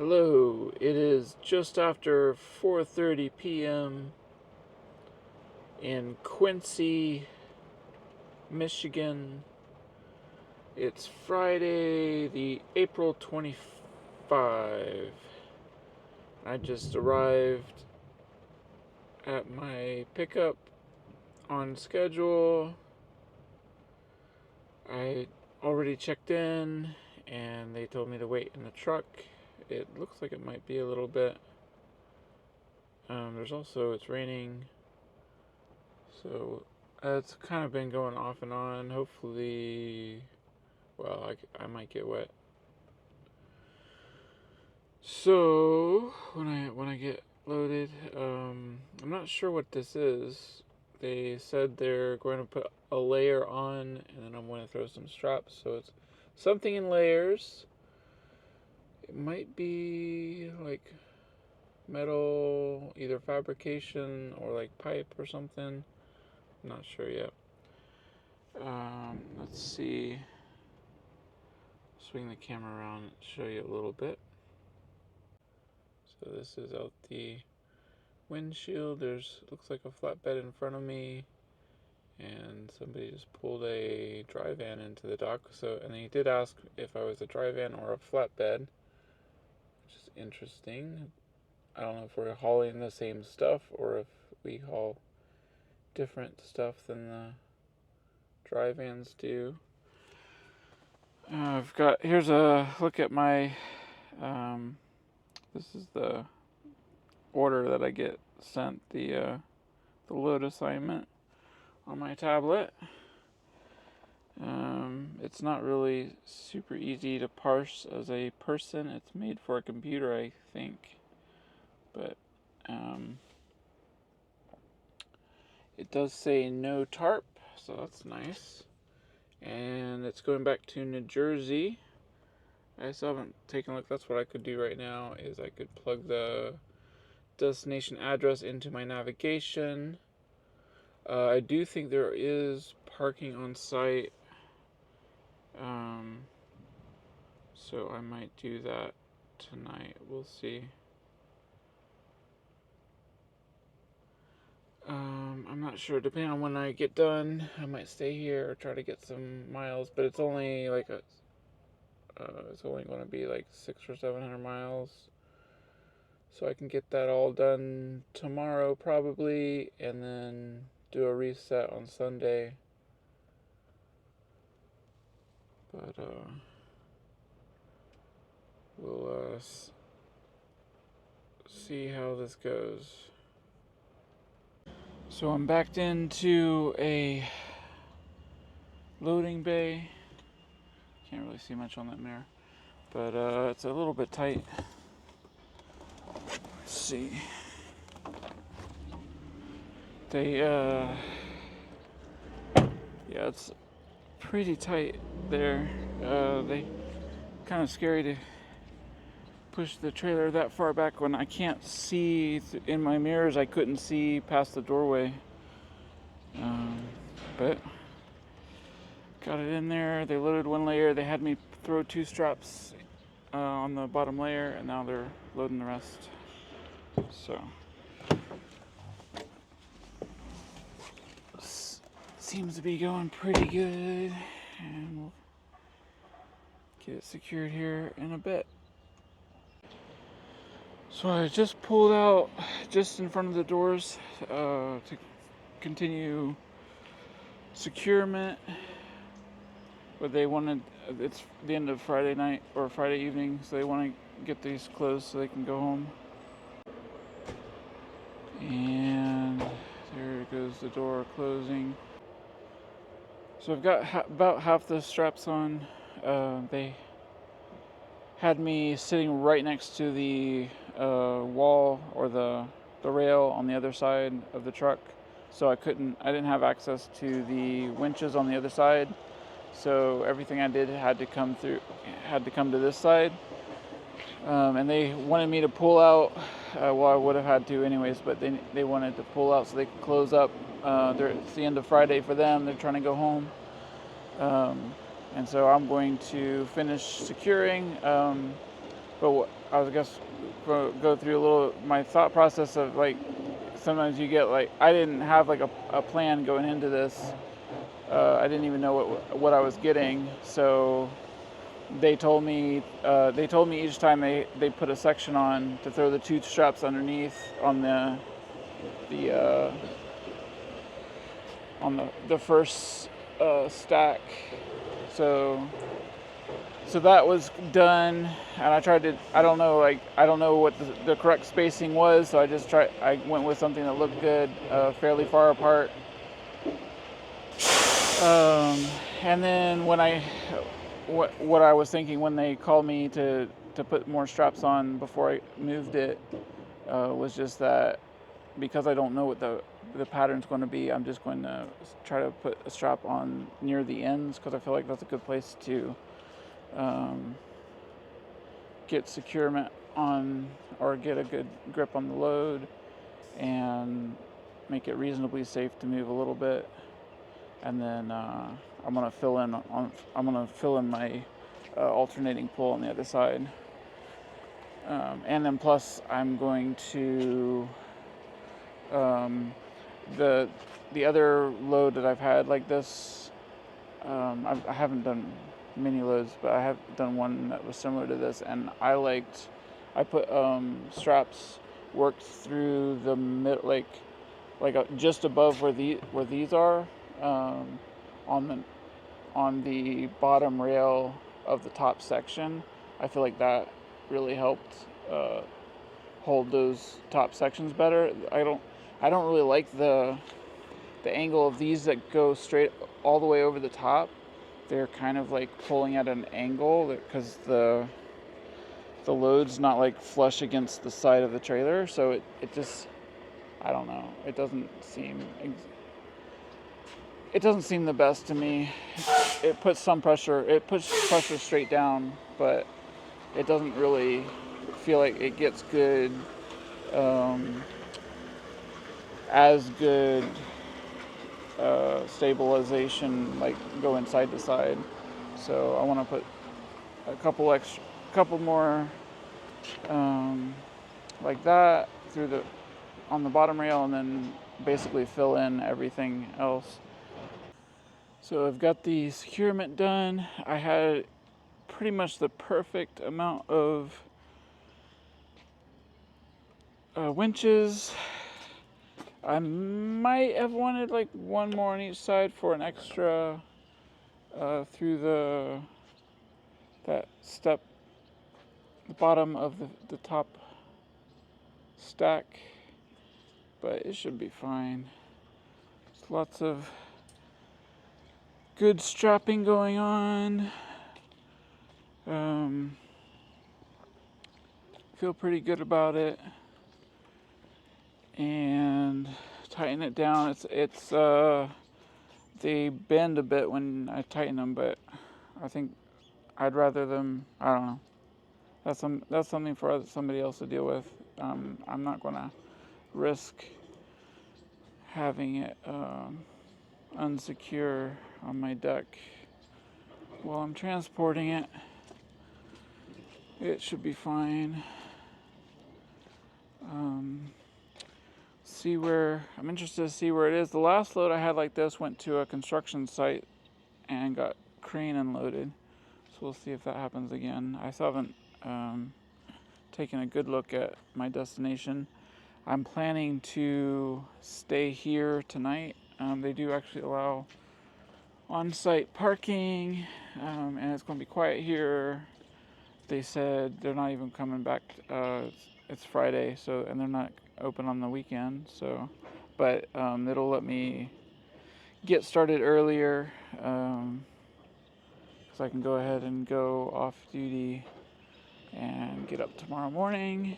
Hello, it is just after 4:30 p.m. in Quincy, Michigan. It's Friday, the April 25. I just arrived at my pickup on schedule. I already checked in and they told me to wait in the truck. It looks like it might be a little bit. It's raining. So it's kind of been going off and on. Hopefully, I might get wet. So when I get loaded, I'm not sure what this is. They said they're going to put a layer on, and then I'm going to throw some straps. So it's something in layers. It might be like metal, either fabrication or like pipe or something. I'm not sure yet. Let's see. Swing the camera around and show you a little bit. So this is out the windshield. Looks like a flatbed in front of me, and somebody just pulled a dry van into the dock. And he did ask if I was a dry van or a flatbed, which is interesting. I don't know if we're hauling the same stuff or if we haul different stuff than the dry vans do. Here's a look at my, this is the order that I get sent, the load assignment on my tablet. It's not really super easy to parse as a person. It's made for a computer, I think. But it does say no tarp, so that's nice. And it's going back to New Jersey. I still haven't taken a look. That's what I could do right now, is I could plug the destination address into my navigation. I do think there is parking on site, so I might do that tonight. We'll see. I'm not sure. Depending on when I get done, I might stay here or try to get some miles. But it's only it's only going to be like 600 or 700 miles. So I can get that all done tomorrow probably, and then do a reset on Sunday. But we'll see how this goes. So I'm backed into a loading bay. Can't really see much on that mirror, but it's a little bit tight. Let's see. It's pretty tight there. They kind of scary to push the trailer that far back when I can't see in my mirrors. I couldn't see past the doorway, but got it in there. They loaded one layer. They had me throw 2 straps on the bottom layer, and now they're loading the rest. So seems to be going pretty good, and we'll get it secured here in a bit. So I just pulled out just in front of the doors to continue securement. But it's the end of Friday night or Friday evening, so they want to get these closed so they can go home. And there goes the door closing. So I've got about half the straps on. They had me sitting right next to the wall or the rail on the other side of the truck, so I didn't have access to the winches on the other side. So everything I did had to come to this side, and they wanted me to pull out. Well, I would have had to anyways, but they wanted to pull out so they could close up. It's the end of Friday for them. They're trying to go home, and so I'm going to finish securing. But I was guess go through a little my thought process of like sometimes you get like I didn't have like a plan going into this. I didn't even know what I was getting, so they told me each time they put a section on to throw the two straps underneath on the the first stack. So that was done, and I don't know what the correct spacing was, so I went with something that looked good, fairly far apart. And then what I was thinking when they called me to put more straps on before I moved it was just that because I don't know what the pattern's going to be, I'm just going to try to put a strap on near the ends because I feel like that's a good place to get securement on or get a good grip on the load and make it reasonably safe to move a little bit. And then I'm gonna fill in my alternating pull on the other side, and then plus I'm going to the other load that I've had like this. I haven't done mini loads, but I have done one that was similar to this, and I put straps worked through the mid, like just above where these are, on the bottom rail of the top section. I feel like that really helped hold those top sections better. I don't really like the angle of these that go straight all the way over the top. They're kind of like pulling at an angle because the load's not like flush against the side of the trailer, so it just, I don't know, it doesn't seem the best to me. It puts pressure straight down, but it doesn't really feel like it gets good, as good stabilization, like going side to side. So I want to put a couple more like that on the bottom rail, and then basically fill in everything else. So I've got the securement done. I had pretty much the perfect amount of winches. I might have wanted like one more on each side for an extra through that step, the bottom of the top stack, but it should be fine. There's lots of good strapping going on. Feel pretty good about it, and tighten it down. It's they bend a bit when I tighten them, but I think I'd rather them. I don't know. That's something for somebody else to deal with. I'm not gonna risk having it unsecure on my deck while I'm transporting it. It should be fine. I'm interested to see where it is. The last load I had like this went to a construction site and got crane unloaded. So we'll see if that happens again. I still haven't taken a good look at my destination. I'm planning to stay here tonight. They do actually allow on-site parking, and it's going to be quiet here. They said they're not even coming back. It's Friday, and they're not open on the weekend. But it'll let me get started earlier, so I can go ahead and go off duty and get up tomorrow morning,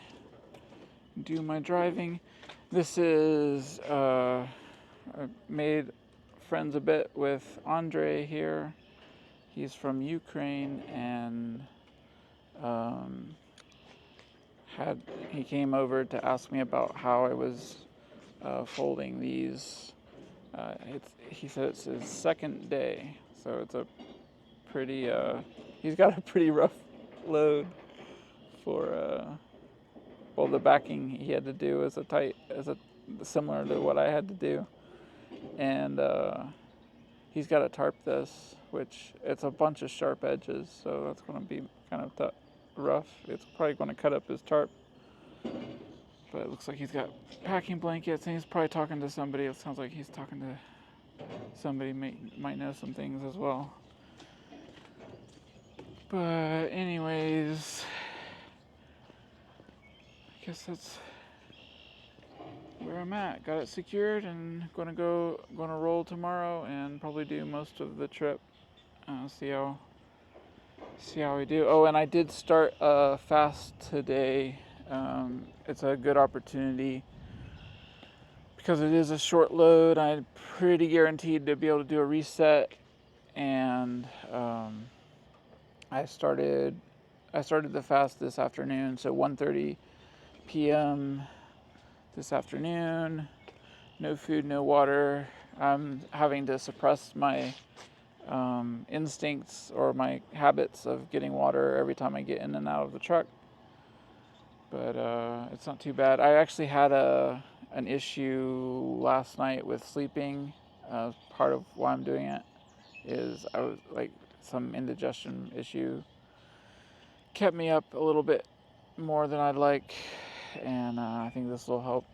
do my driving. This is I made friends a bit with Andre here. He's from Ukraine, and he came over to ask me about how I was folding these. He said it's his second day, so it's a pretty. He's got a pretty rough load for well, the backing he had to do is similar to what I had to do, and he's got to tarp this, which it's a bunch of sharp edges, so that's going to be kind of rough. It's probably going to cut up his tarp, but it looks like he's got packing blankets, and he's probably talking to somebody. It sounds like he's talking to somebody might know some things as well. But anyways, I guess that's where I'm at. Got it secured and gonna roll tomorrow and probably do most of the trip. See how we do. Oh, and I did start a fast today. It's a good opportunity because it is a short load. I'm pretty guaranteed to be able to do a reset, and I started the fast this afternoon, so 1:30 p.m. this afternoon. No food, no water. I'm having to suppress my instincts or my habits of getting water every time I get in and out of the truck. But it's not too bad. I actually had an issue last night with sleeping. Part of why I'm doing it is I was like some indigestion issue kept me up a little bit more than I'd like, and I think this will help.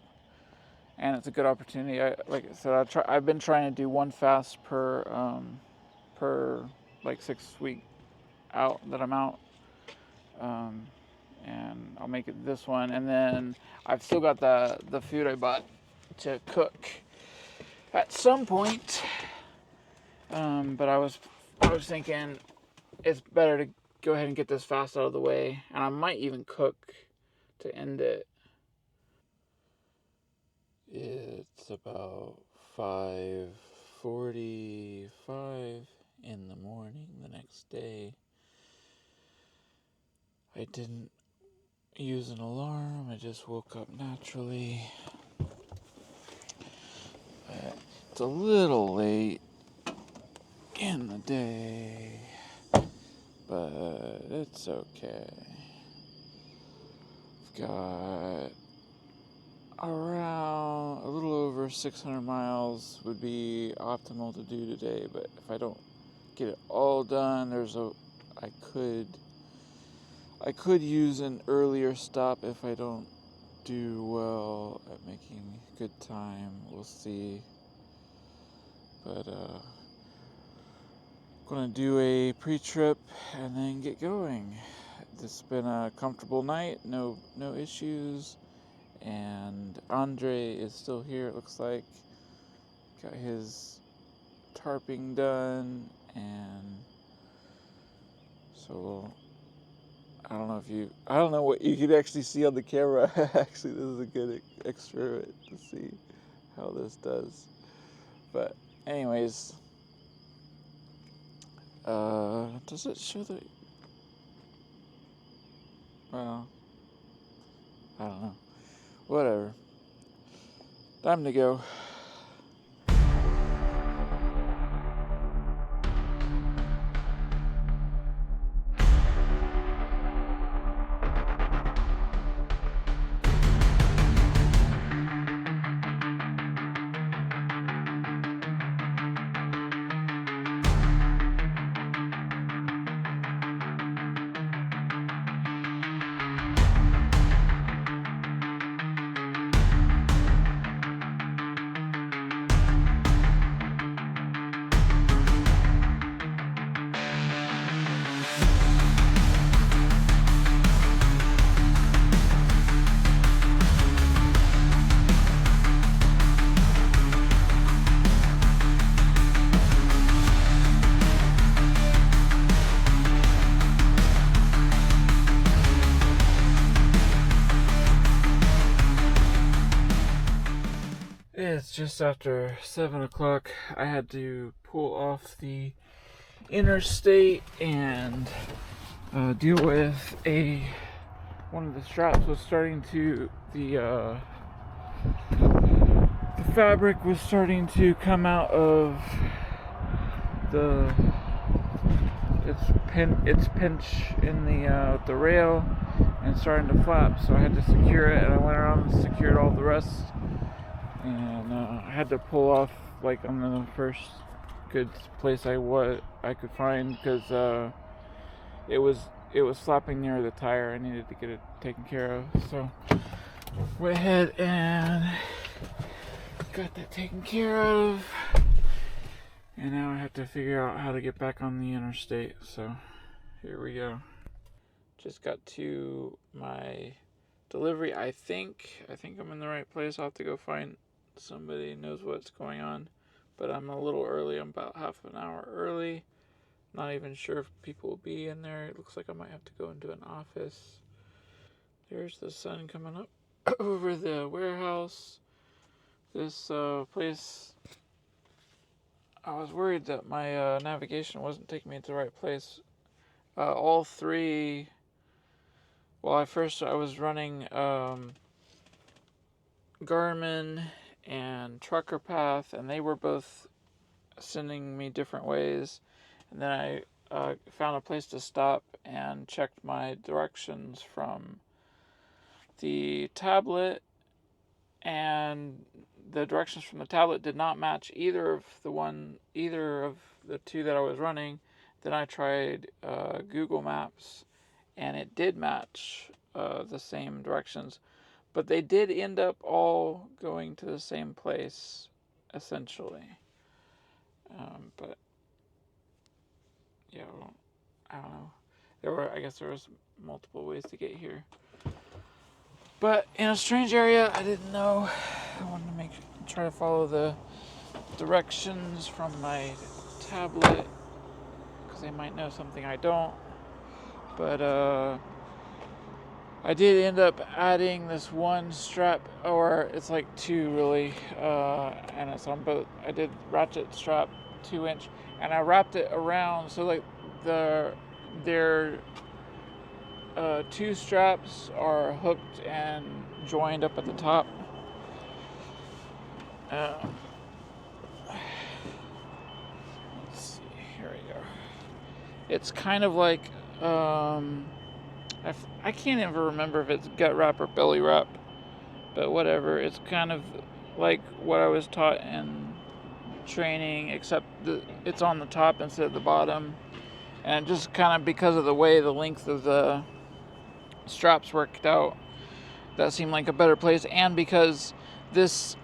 And it's a good opportunity. Like I said, I've been trying to do one fast per like 6 week out that I'm out, and I'll make it this one. And then I've still got the food I bought to cook at some point. But I was thinking it's better to go ahead and get this fast out of the way, and I might even cook to end it. It's about 5:45 in the morning the next day. I didn't use an alarm, I just woke up naturally. But it's a little late in the day, but it's okay. I've got around a little over 600 miles would be optimal to do today, but if I don't get it all done, I could use an earlier stop if I don't do well at making good time. We'll see. But gonna do a pre-trip and then get going. It's been a comfortable night, no issues, and Andre is still here, it looks like. Got his tarping done, and so I don't know what you can actually see on the camera. Actually, this is a good experiment to see how this does. But anyways, does it show the... Well, I don't know. Whatever. Time to go. It's just after 7 o'clock. I had to pull off the interstate and deal with one of the straps was starting to, the fabric was starting to come out of it's pinch in the rail and starting to flap, so I had to secure it, and I went around and secured all the rest, and I had to pull off like on the first good place I could find, because it was flapping near the tire. I needed to get it taken care of, so went ahead and got that taken care of, and now I have to figure out how to get back on the interstate. So here we go. Just got to my delivery. I think I'm in the right place. I'll have to go find somebody who knows what's going on, but I'm a little early. I'm about half an hour early. Not even sure if people will be in there. It looks like I might have to go into an office. There's the sun coming up over the warehouse. This place, I was worried that my navigation wasn't taking me to the right place. All three, well, at first I was running Garmin and Trucker Path, and they were both sending me different ways. And then I found a place to stop and checked my directions from the tablet, and the directions from the tablet did not match either of the two that I was running. Then I tried Google Maps, and it did match the same directions, but they did end up all going to the same place, essentially. But yeah, well, I don't know. I guess there was multiple ways to get here. But in a strange area, I didn't know. I wanted to try to follow the directions from my tablet, because they might know something I don't. But I did end up adding this one strap, or it's like two really, and it's on both. I did ratchet strap 2-inch, and I wrapped it around so like their two straps are hooked and joined up at the top. Let's see, here we go. It's kind of like I can't even remember if it's gut wrap or belly wrap, but whatever. It's kind of like what I was taught in training, except it's on the top instead of the bottom, and just kind of because of the way the length of the straps worked out, that seemed like a better place, and because these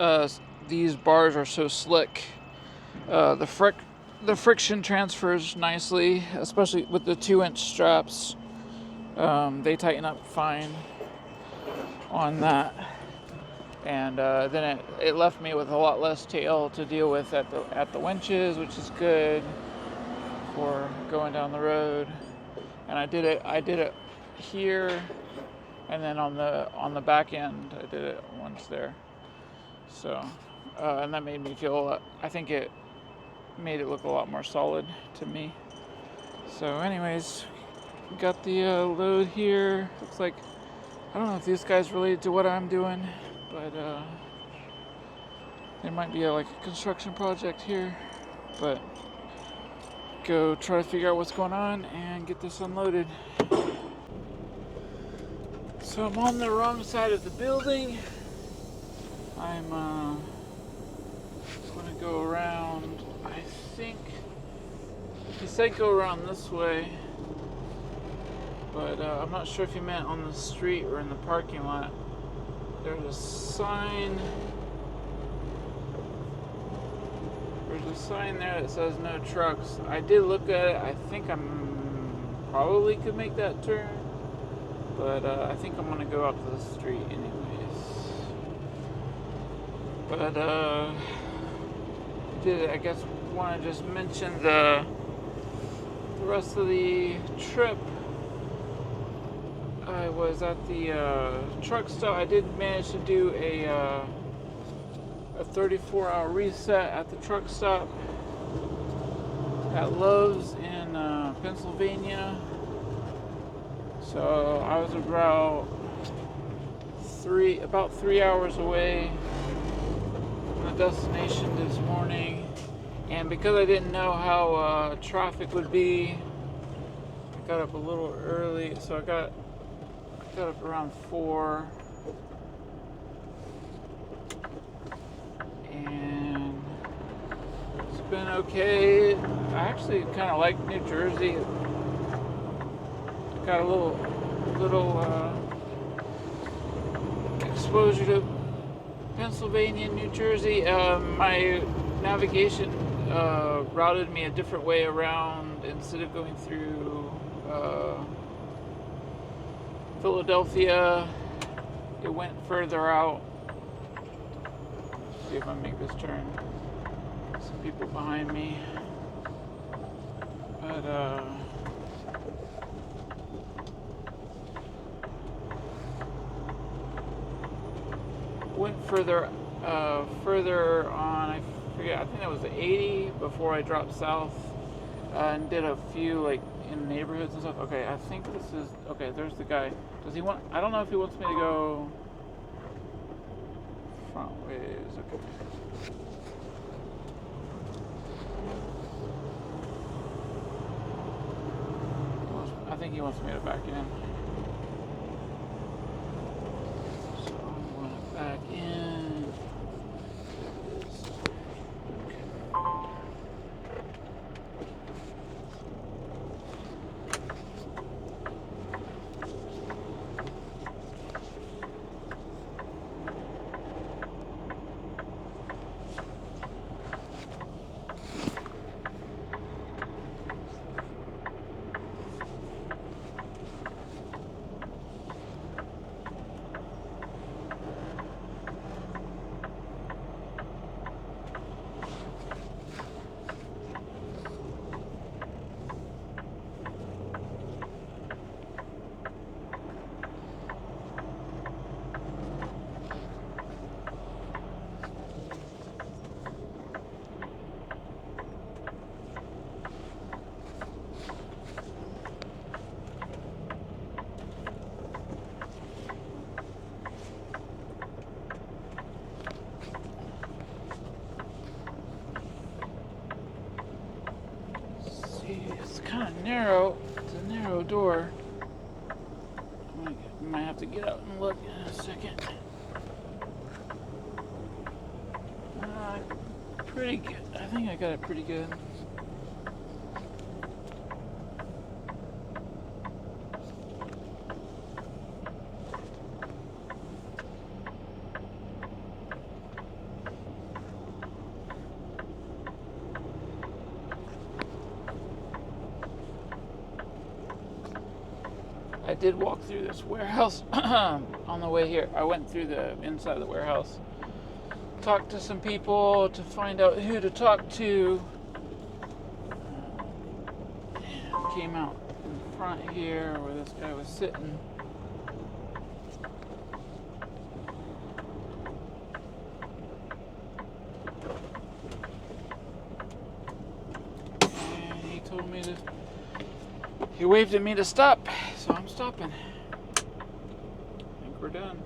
bars are so slick, the friction transfers nicely, especially with the 2-inch straps. They tighten up fine on that, and then it left me with a lot less tail to deal with at the winches, which is good for going down the road. And I did it here, and then on the back end I did it once there. So and that made me feel, I think it made it look a lot more solid to me. So anyways, got the load here. Looks like, I don't know if this guy's related to what I'm doing, but there might be like a construction project here. But go try to figure out what's going on and get this unloaded. So I'm on the wrong side of the building. I'm going to go around. I think he said go around this way, but I'm not sure if he meant on the street or in the parking lot. There's a sign there that says no trucks. I did look at it. I think I'm probably could make that turn, but I think I'm gonna go out to the street anyways. But I guess want to just mention the rest of the trip. I was at the truck stop. I did manage to do a 34-hour reset at the truck stop at Love's in Pennsylvania. So I was about 3 hours away from the destination this morning, and because I didn't know how traffic would be got up a little early, so I got up around 4, and it's been okay. I actually kind of like New Jersey. Got a little exposure to Pennsylvania and New Jersey. My navigation routed me a different way around. Instead of going through Philadelphia, it went further out. Let's see if I make this turn. Some people behind me, but went further on. I forget. I think that was the 80 before I dropped south and did a few like in neighborhoods and stuff. Okay, I think this is okay. There's the guy. Does he want? I don't know if he wants me to go front ways. Okay. I think he wants me to back in. So I'm going to back in. It's kind of narrow. It's a narrow door. I might have to get out and look in a second. Pretty good. I think I got it pretty good. I did walk through this warehouse on the way here. I went through the inside of the warehouse, talked to some people to find out who to talk to, and came out in front here where this guy was sitting. And he told me to, he waved at me to stop, so I'm stopping. I think we're done.